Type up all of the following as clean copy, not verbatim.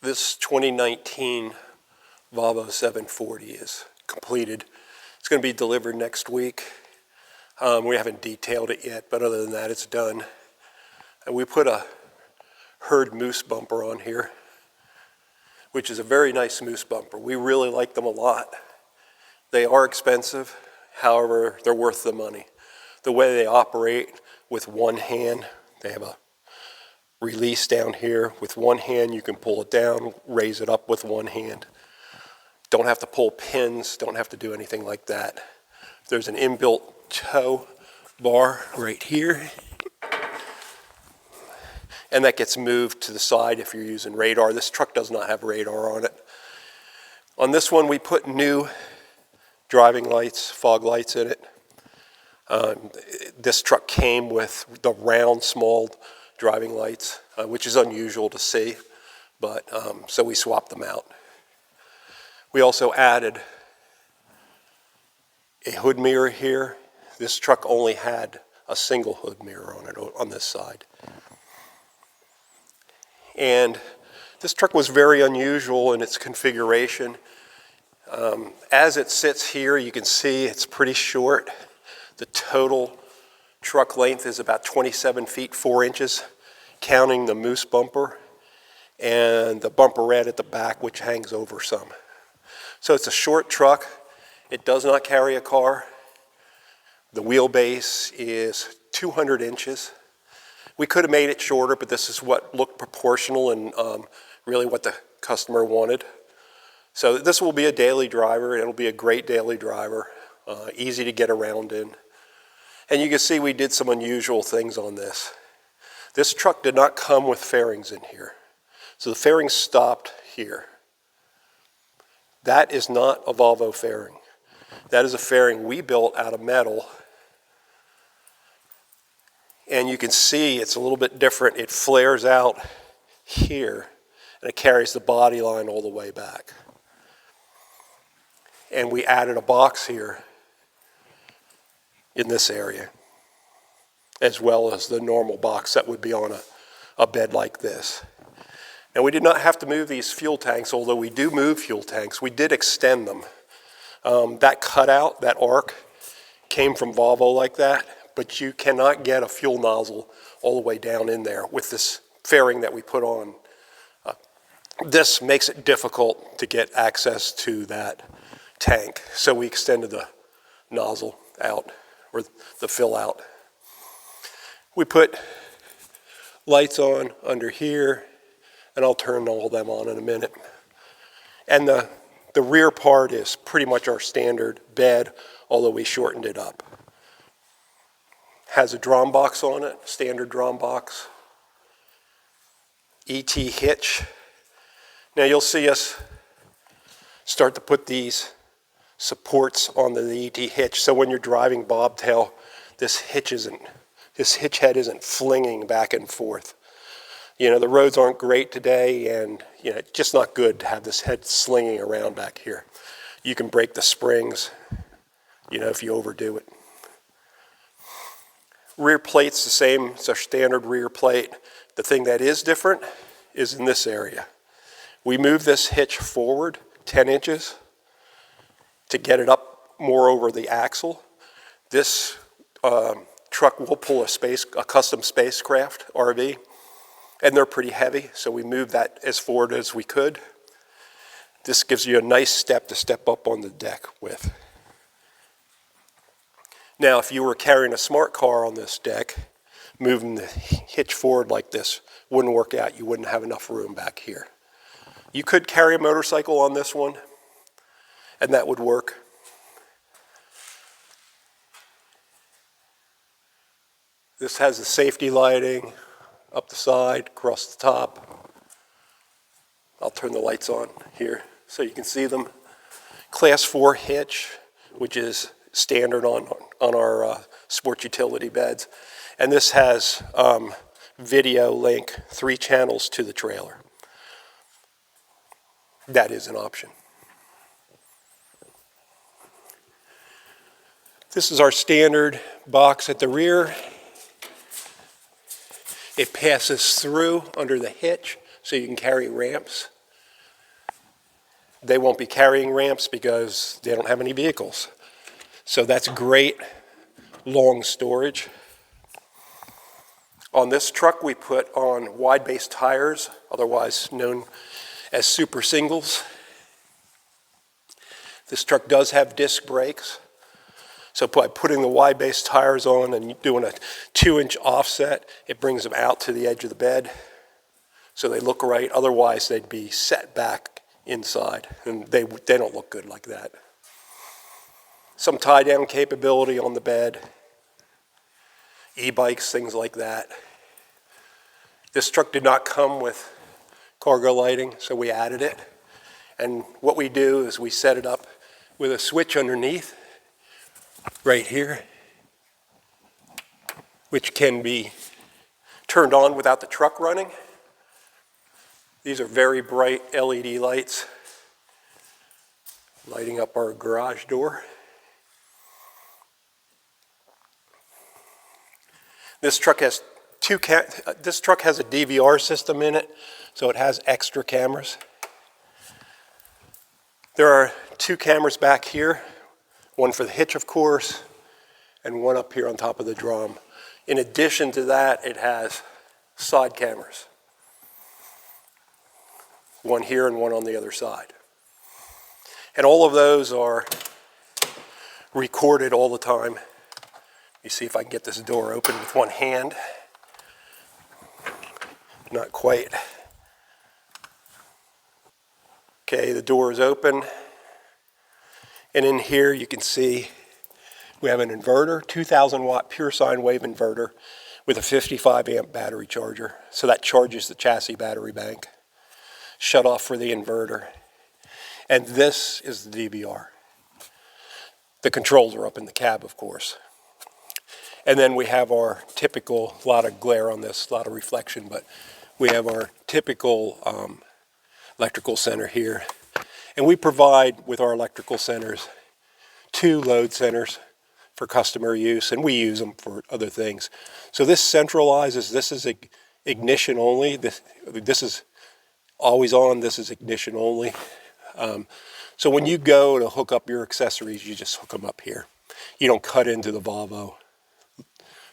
This 2019 Volvo 740 is completed. It's going to be delivered next week. We haven't detailed it yet, but other than that, it's done. And we put a herd moose bumper on here, which is a very nice moose bumper. We really like them a lot. They are expensive, however, they're worth the money. The way they operate with one hand, they have a release down here. With one hand, you can pull it down, raise it up with one hand. Don't have to pull pins, don't have to do anything like that. There's an inbuilt tow bar right here. And that gets moved to the side if you're using radar. This truck does not have radar on it. On this one, we put new driving lights, fog lights in it. This truck came with the round, small driving lights, which is unusual to see, but so we swapped them out. We also added a hood mirror here. This truck only had a single hood mirror on it on this side. And this truck was very unusual in its configuration. As it sits here, you can see it's pretty short. The total truck length is about 27 feet 4 inches, counting the moose bumper and the bumperette at the back, which hangs over some. So it's a short truck. It does not carry a car. The wheelbase is 200 inches. We could have made it shorter, but this is what looked proportional and really what the customer wanted. So this will be a daily driver. It'll be a great daily driver, easy to get around in. And you can see we did some unusual things on this. This truck did not come with fairings in here. So the fairings stopped here. That is not a Volvo fairing. That is a fairing we built out of metal. And you can see it's a little bit different. It flares out here and it carries the body line all the way back. And we added a box here in this area, as well as the normal box that would be on a bed like this. Now, we did not have to move these fuel tanks, although we do move fuel tanks. We did extend them. That cutout, that arc, came from Volvo like that, but you cannot get a fuel nozzle all the way down in there with this fairing that we put on. This makes it difficult to get access to that tank, so we extended the nozzle out, or the fill out. We put lights on under here, and I'll turn all of them on in a minute. And the rear part is pretty much our standard bed, although we shortened it up. Has a drum box on it, standard drum box. ET hitch. Now you'll see us start to put these supports on the ET hitch, so when you're driving bobtail, this hitch head isn't flinging back and forth. You know, the roads aren't great today, and you know, it's just not good to have this head slinging around back here. You can break the springs, you know, if you overdo it. Rear plate's the same, it's our standard rear plate. The thing that is different is in this area. We moved this hitch forward 10 inches to get it up more over the axle. This truck will pull a custom spacecraft RV, and they're pretty heavy, so we moved that as forward as we could. This gives you a nice step to step up on the deck with. Now, if you were carrying a smart car on this deck, moving the hitch forward like this wouldn't work out. You wouldn't have enough room back here. You could carry a motorcycle on this one, and that would work. This has the safety lighting up the side, across the top. I'll turn the lights on here so you can see them. Class 4 hitch, which is standard on our sports utility beds. And this has video link, 3 channels to the trailer. That is an option. This is our standard box at the rear. It passes through under the hitch so you can carry ramps they won't be carrying ramps because they don't have any vehicles. So that's great long storage. On this truck, we put on wide base tires, otherwise known as super singles. This truck does have disc brakes. So by putting the wide base tires on and doing a 2-inch offset, it brings them out to the edge of the bed so they look right. Otherwise, they'd be set back inside, and they don't look good like that. Some tie-down capability on the bed, e-bikes, things like that. This truck did not come with cargo lighting, so we added it. And what we do is we set it up with a switch underneath, right here, which can be turned on without the truck running. These are very bright LED lights, lighting up our garage door. This truck has a DVR system in it, so it has extra cameras. There are 2 cameras back here, one for the hitch, of course, and one up here on top of the drum. In addition to that, it has side cameras. One here and one on the other side. And all of those are recorded all the time. You see if I can get this door open with one hand. Not quite. Okay, the door is open. And in here you can see we have an inverter, 2,000 watt pure sine wave inverter with a 55 amp battery charger. So that charges the chassis battery bank. Shut off for the inverter. And this is the DVR. The controls are up in the cab, of course. And then we have our typical, a lot of glare on this, a lot of reflection, but we have our typical electrical center here. And we provide with our electrical centers 2 load centers for customer use, and we use them for other things. So this centralizes, this is ignition only, this is always on, this is ignition only. So when you go to hook up your accessories, you just hook them up here. You don't cut into the Volvo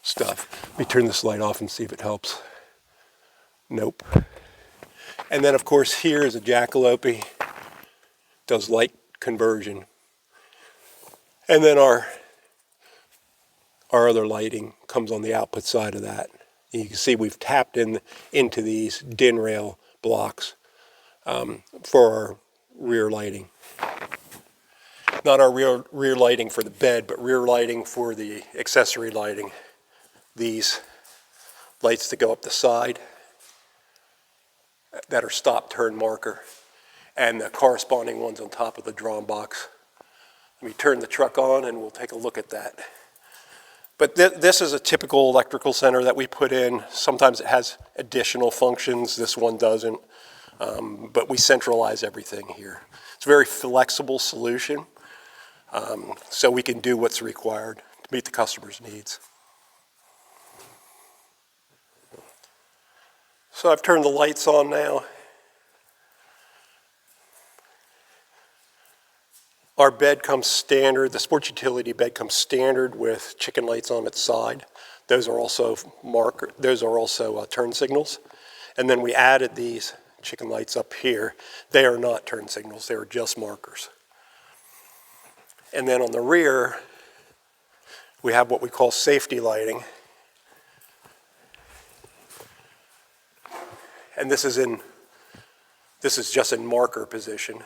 stuff. Let me turn this light off and see if it helps. Nope. And then of course here is a jackalope, does light conversion. And then our other lighting comes on the output side of that. And you can see we've tapped into these DIN rail blocks for our rear lighting. Not our rear lighting for the bed, but rear lighting for the accessory lighting. These lights that go up the side that are stop turn marker, and the corresponding ones on top of the drum box. Let me turn the truck on and we'll take a look at that. But this is a typical electrical center that we put in. Sometimes it has additional functions. This one doesn't. But we centralize everything here. It's a very flexible solution, so we can do what's required to meet the customer's needs. So I've turned the lights on now. Our bed comes standard, the sports utility bed comes standard with chicken lights on its side. Those are also turn signals. And then we added these chicken lights up here. They are not turn signals, they are just markers. And then on the rear, we have what we call safety lighting. And this is just in marker position.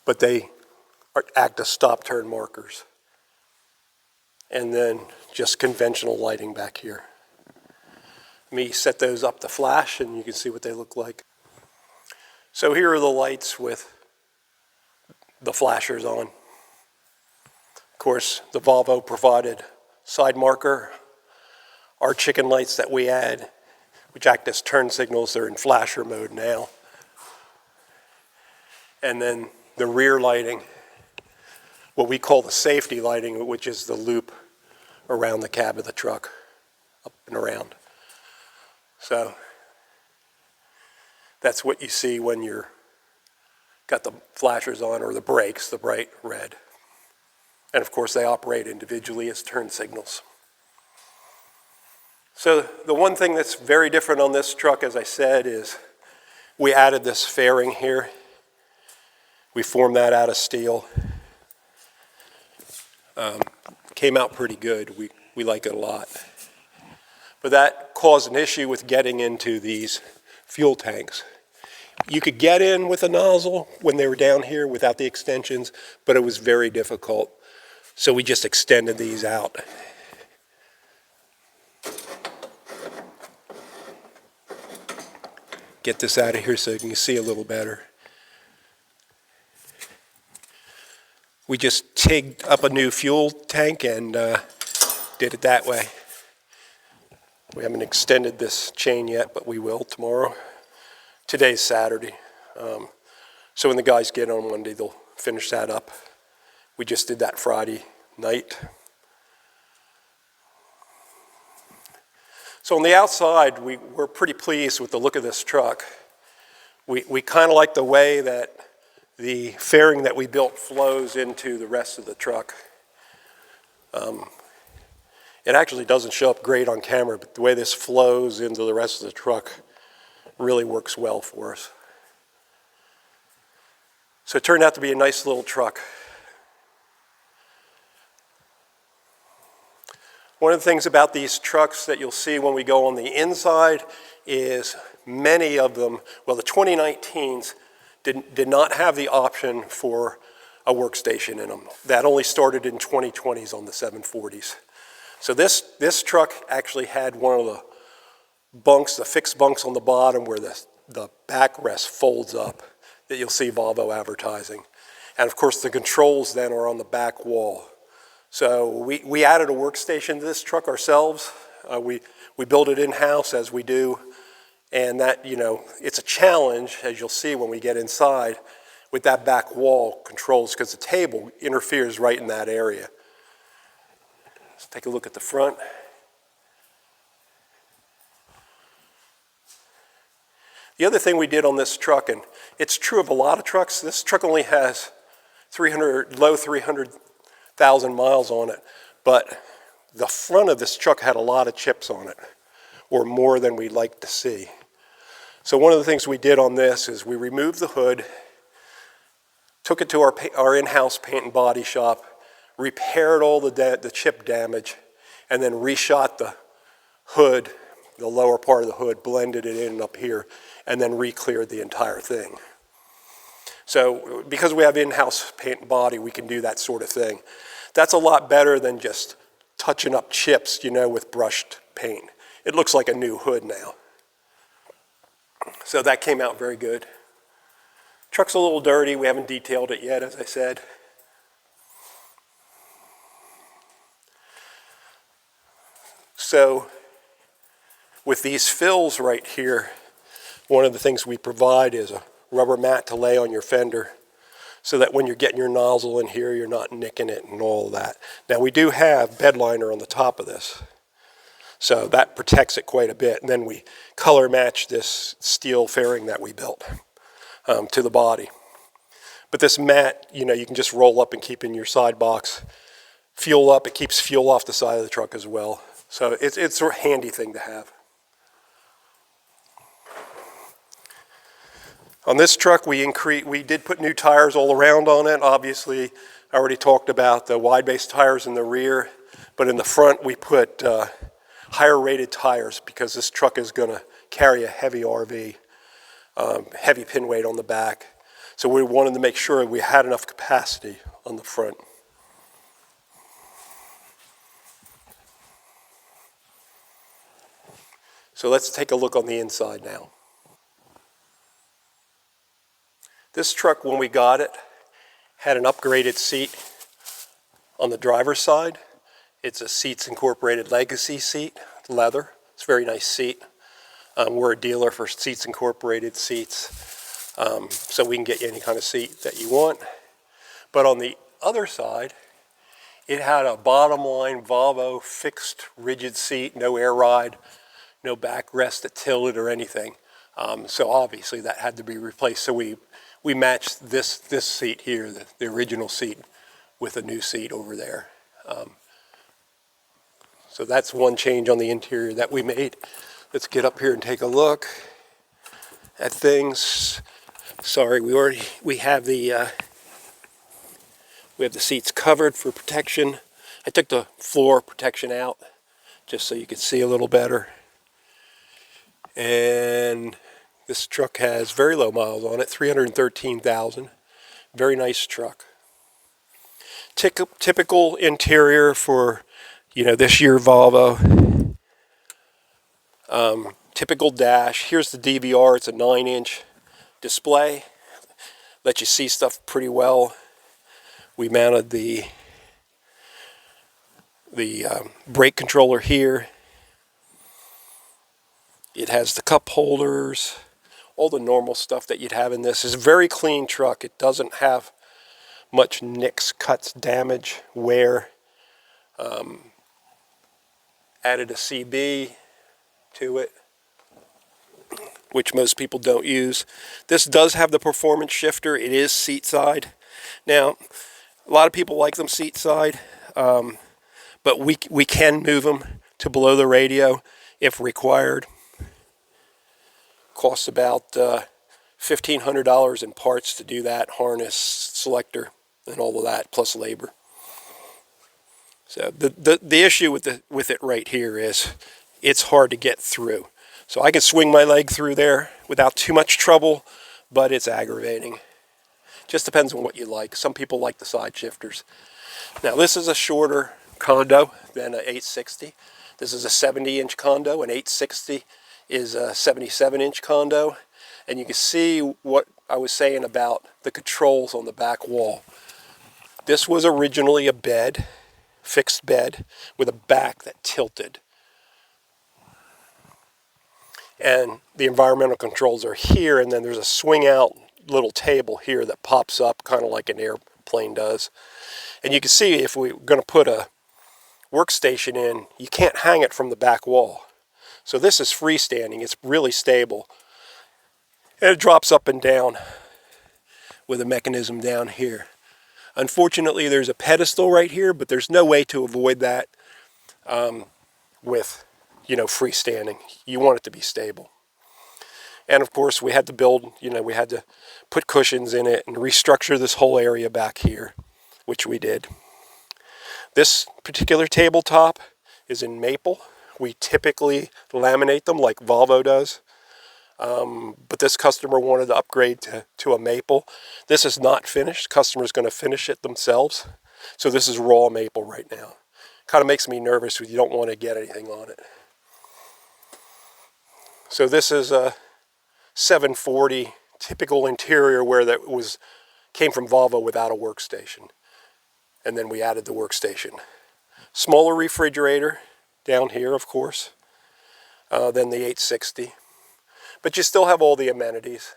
But they act as stop turn markers. And then just conventional lighting back here. Let me set those up to flash and you can see what they look like. So here are the lights with the flashers on. Of course, the Volvo provided side marker. Our chicken lights that we add, which act as turn signals, they're in flasher mode now. And then the rear lighting, what we call the safety lighting, which is the loop around the cab of the truck, up and around. So That's what you see when you're got the flashers on, or the brakes, the bright red. And of course they operate individually as turn signals. So the one thing that's very different on this truck, as I said, is we added this fairing here. We formed that out of steel. Came out pretty good. We like it a lot. But that caused an issue with getting into these fuel tanks. You could get in with a nozzle when they were down here without the extensions, but it was very difficult. So we just extended these out. Get this out of here so you can see a little better. We just tigged up a new fuel tank and did it that way. We haven't extended this chain yet, but we will tomorrow. Today's Saturday. So when the guys get on Monday, they'll finish that up. We just did that Friday night. So on the outside, we're pretty pleased with the look of this truck. We kind of like the way that the fairing that we built flows into the rest of the truck. It actually doesn't show up great on camera, but the way this flows into the rest of the truck really works well for us. So it turned out to be a nice little truck. One of the things about these trucks that you'll see when we go on the inside is many of them, well, the 2019s did not have the option for a workstation in them. That only started in 2020s on the 740s. So this truck actually had one of the bunks, the fixed bunks on the bottom where the backrest folds up that you'll see Volvo advertising. And of course the controls then are on the back wall. So we added a workstation to this truck ourselves. We built it in-house as we do. And that, it's a challenge, as you'll see when we get inside, with that back wall controls, because the table interferes right in that area. Let's take a look at the front. The other thing we did on this truck, and it's true of a lot of trucks, this truck only has low 300,000 miles on it, but the front of this truck had a lot of chips on it, or more than we'd like to see. So one of the things we did on this is we removed the hood, took it to our in-house paint and body shop, repaired all the chip damage, and then reshot the hood, the lower part of the hood, blended it in up here, and then re-cleared the entire thing. So because we have in-house paint and body, we can do that sort of thing. That's a lot better than just touching up chips, with brushed paint. It looks like a new hood now. So that came out very good. Truck's a little dirty. We haven't detailed it yet, as I said. So with these fills right here, one of the things we provide is a rubber mat to lay on your fender so that when you're getting your nozzle in here, you're not nicking it and all of that. Now we do have bed liner on the top of this, so that protects it quite a bit. And then we color match this steel fairing that we built to the body. But this mat, you can just roll up and keep in your side box. Fuel up, it keeps fuel off the side of the truck as well. So it's a handy thing to have. On this truck, we did put new tires all around on it. Obviously, I already talked about the wide base tires in the rear, but in the front we put higher rated tires because this truck is going to carry a heavy RV, heavy pin weight on the back. So we wanted to make sure we had enough capacity on the front. So let's take a look on the inside now. This truck, when we got it, had an upgraded seat on the driver's side. It's a Seats Incorporated Legacy seat, leather. It's a very nice seat. We're a dealer for Seats Incorporated seats, so we can get you any kind of seat that you want. But on the other side, it had a bottom line Volvo fixed rigid seat, no air ride, no backrest that tilted or anything. So obviously that had to be replaced. So we matched this seat here, the original seat, with a new seat over there. So that's one change on the interior that we made. Let's get up here and take a look at things. Sorry, we have the seats covered for protection. I took the floor protection out just so you could see a little better. And this truck has very low miles on it, 313,000. Very nice truck. Typical interior for, this year Volvo. Typical dash. Here's the DVR. It's a 9-inch display. Let you see stuff pretty well. We mounted the brake controller here. It has the cup holders, all the normal stuff that you'd have in this. It's a very clean truck. It doesn't have much nicks, cuts, damage, wear. Added a CB to it, which most people don't use. This does have the performance shifter. It is seat side. Now, a lot of people like them seat side, but we can move them to below the radio if required. Costs about $1,500 in parts to do that, harness, selector, and all of that, plus labor. So the issue with it right here is it's hard to get through. So I can swing my leg through there without too much trouble, but it's aggravating. Just depends on what you like. Some people like the side shifters. Now this is a shorter condo than an 860. This is a 70-inch condo. An 860 is a 77-inch condo. And you can see what I was saying about the controls on the back wall. This was originally a bed, fixed bed, with a back that tilted. And the environmental controls are here, and then there's a swing out little table here that pops up kind of like an airplane does. And you can see if we're going to put a workstation in, you can't hang it from the back wall. So this is freestanding. It's really stable. And it drops up and down with a mechanism down here. Unfortunately, there's a pedestal right here, but there's no way to avoid that with, freestanding. You want it to be stable. And of course, we had to build, we had to put cushions in it and restructure this whole area back here, which we did. This particular tabletop is in maple. We typically laminate them like Volvo does. But this customer wanted to upgrade to a maple. This is not finished. Customer's going to finish it themselves. So this is raw maple right now. Kind of makes me nervous when you don't want to get anything on it. So this is a 740 typical interior where came from Volvo without a workstation. And then we added the workstation. Smaller refrigerator down here, of course, than the 860. But you still have all the amenities.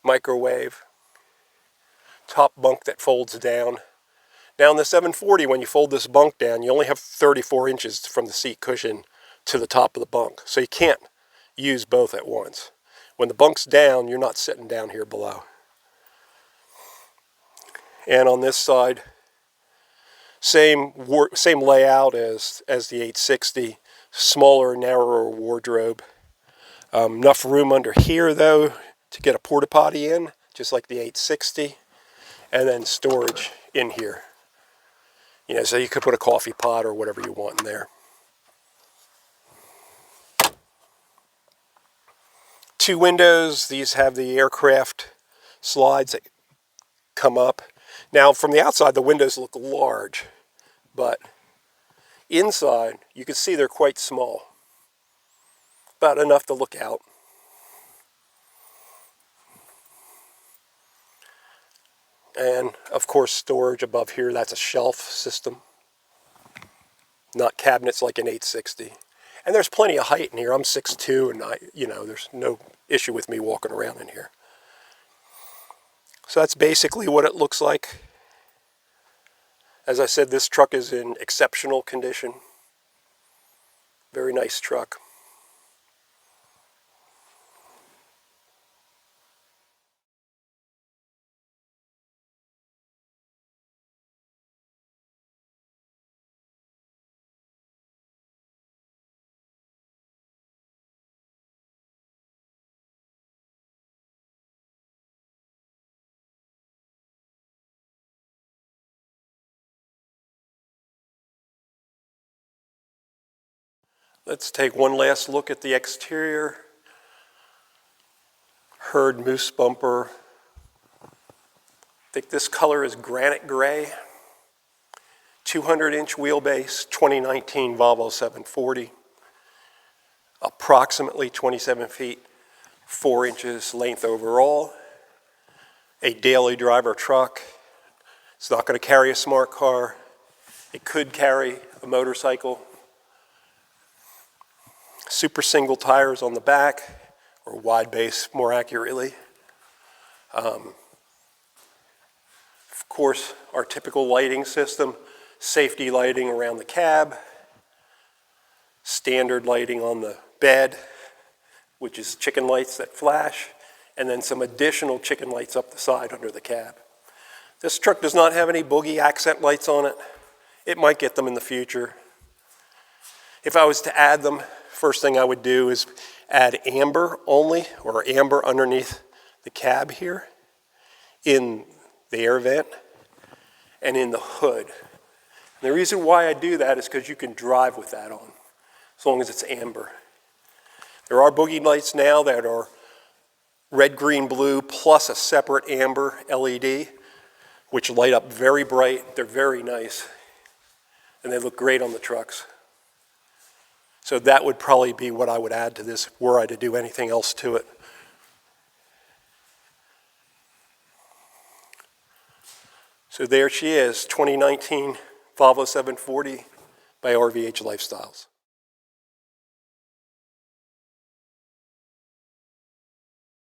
Microwave, top bunk that folds down. Now in the 740, when you fold this bunk down, you only have 34 inches from the seat cushion to the top of the bunk. So you can't use both at once. When the bunk's down, you're not sitting down here below. And on this side, same layout as the 860, smaller, narrower wardrobe. Enough room under here, though, to get a porta potty in, just like the 860, and then storage in here. So you could put a coffee pot or whatever you want in there. Two windows. These have the aircraft slides that come up. Now, from the outside, the windows look large, but inside, you can see they're quite small. About enough to look out. And of course, storage above here. That's a shelf system, not cabinets like an 860. And there's plenty of height in here. I'm 6'2", and there's no issue with me walking around in here. So that's basically what it looks like. As I said, this truck is in exceptional condition. Very nice truck. Let's take one last look at the exterior. Hurd moose bumper. I think this color is granite gray. 200-inch wheelbase, 2019 Volvo 740. Approximately 27 feet, 4 inches length overall. A daily driver truck. It's not going to carry a smart car. It could carry a motorcycle. Super single tires on the back, or wide base more accurately. Of course, our typical lighting system, safety lighting around the cab, standard lighting on the bed, which is chicken lights that flash, and then some additional chicken lights up the side under the cab. This truck does not have any boogie accent lights on it. It might get them in the future. If I was to add them, first thing I would do is add amber only, or amber underneath the cab here, in the air vent, and in the hood. And the reason why I do that is because you can drive with that on, as long as it's amber. There are boogie lights now that are red, green, blue, plus a separate amber LED, which light up very bright. They're very nice, and they look great on the trucks. So that would probably be what I would add to this were I to do anything else to it. So there she is, 2019 Volvo 740 by RVH Lifestyles.